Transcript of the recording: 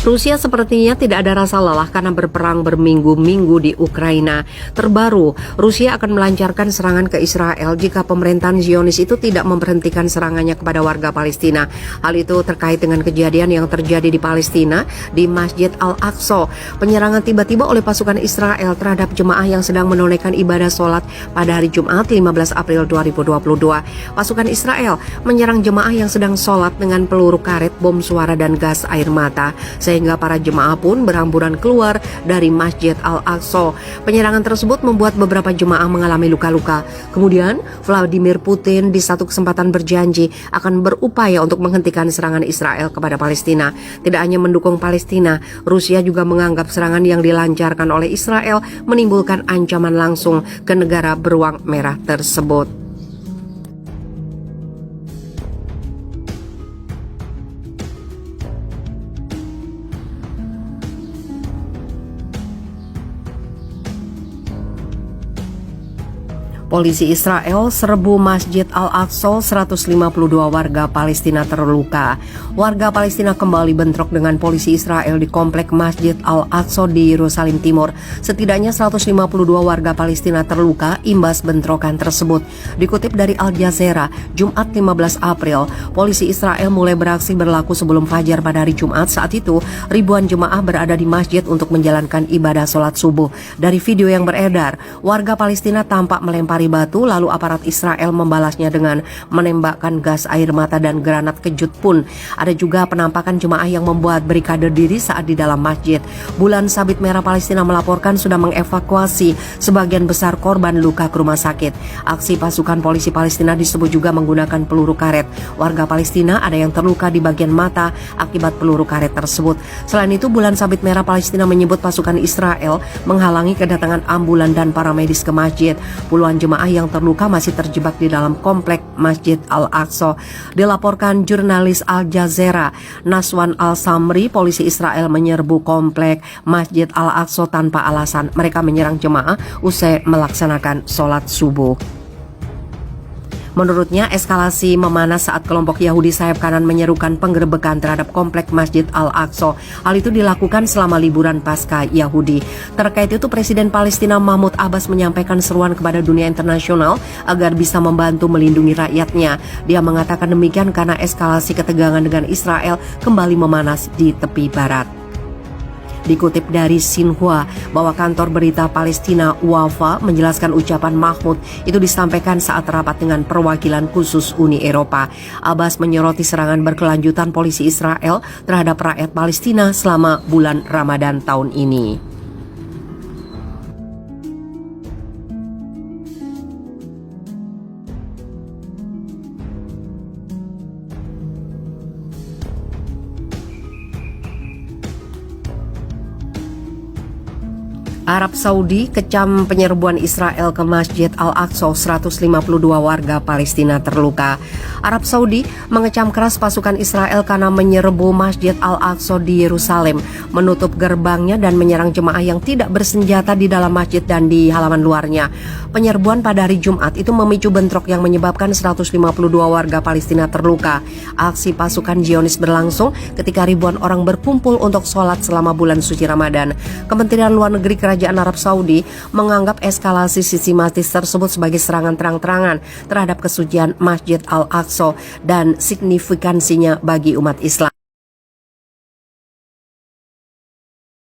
Rusia sepertinya tidak ada rasa lelah karena berperang berminggu-minggu di Ukraina. Terbaru, Rusia akan melancarkan serangan ke Israel jika pemerintahan Zionis itu tidak memberhentikan serangannya kepada warga Palestina. Hal itu terkait dengan kejadian yang terjadi di Palestina di Masjid Al-Aqsa. Penyerangan tiba-tiba oleh pasukan Israel terhadap jemaah yang sedang menunaikan ibadah sholat pada hari Jumat 15 April 2022. Pasukan Israel menyerang jemaah yang sedang sholat dengan peluru karet, bom suara, dan gas air mata, sehingga para jemaah pun berhamburan keluar dari Masjid Al-Aqsa. Penyerangan tersebut membuat beberapa jemaah mengalami luka-luka. Kemudian, Vladimir Putin di satu kesempatan berjanji akan berupaya untuk menghentikan serangan Israel kepada Palestina. Tidak hanya mendukung Palestina, Rusia juga menganggap serangan yang dilancarkan oleh Israel menimbulkan ancaman langsung ke negara beruang merah tersebut. Polisi Israel serbu Masjid Al-Aqsa, 152 warga Palestina terluka. Warga Palestina kembali bentrok dengan polisi Israel di komplek Masjid Al-Aqsa di Yerusalem Timur. Setidaknya 152 warga Palestina terluka imbas bentrokan tersebut. Dikutip dari Al Jazeera, Jumat 15 April, polisi Israel mulai beraksi berlaku sebelum fajar pada hari Jumat. Saat itu, ribuan jemaah berada di masjid untuk menjalankan ibadah sholat subuh. Dari video yang beredar, warga Palestina tampak melempar batu, lalu aparat Israel membalasnya dengan menembakkan gas air mata dan granat kejut pun. Ada juga penampakan jemaah yang membuat barikade diri saat di dalam masjid. Bulan Sabit Merah Palestina melaporkan sudah mengevakuasi sebagian besar korban luka ke rumah sakit. Aksi pasukan polisi Palestina disebut juga menggunakan peluru karet. Warga Palestina ada yang terluka di bagian mata akibat peluru karet tersebut. Selain itu, Bulan Sabit Merah Palestina menyebut pasukan Israel menghalangi kedatangan ambulan dan paramedis ke masjid. Puluhan jemaah yang terluka masih terjebak di dalam komplek Masjid Al-Aqsa. Dilaporkan jurnalis Al Jazeera, Naswan Al-Samri, polisi Israel menyerbu komplek Masjid Al-Aqsa tanpa alasan. Mereka menyerang jemaah usai melaksanakan sholat subuh. Menurutnya, eskalasi memanas saat kelompok Yahudi sayap kanan menyerukan penggerebekan terhadap komplek Masjid Al-Aqsa. Hal itu dilakukan selama liburan Paskah Yahudi. Terkait itu, Presiden Palestina Mahmud Abbas menyampaikan seruan kepada dunia internasional agar bisa membantu melindungi rakyatnya. Dia mengatakan demikian karena eskalasi ketegangan dengan Israel kembali memanas di tepi barat. Dikutip dari Xinhua bahwa kantor berita Palestina Wafa menjelaskan ucapan Mahmud itu disampaikan saat rapat dengan perwakilan khusus Uni Eropa. Abbas menyoroti serangan berkelanjutan polisi Israel terhadap rakyat Palestina selama bulan Ramadan tahun ini. Arab Saudi kecam penyerbuan Israel ke Masjid Al-Aqsa, 152 warga Palestina terluka. Arab Saudi mengecam keras pasukan Israel karena menyerbu Masjid Al-Aqsa di Yerusalem, menutup gerbangnya dan menyerang jemaah yang tidak bersenjata di dalam masjid dan di halaman luarnya. Penyerbuan pada hari Jumat itu memicu bentrok yang menyebabkan 152 warga Palestina terluka. Aksi pasukan Zionis berlangsung ketika ribuan orang berkumpul untuk sholat selama bulan suci Ramadan. Kementerian Luar Negeri Kerajaan Arab Saudi menganggap eskalasi sistematis tersebut sebagai serangan terang-terangan terhadap kesucian Masjid Al-Aqsa dan signifikansinya bagi umat Islam.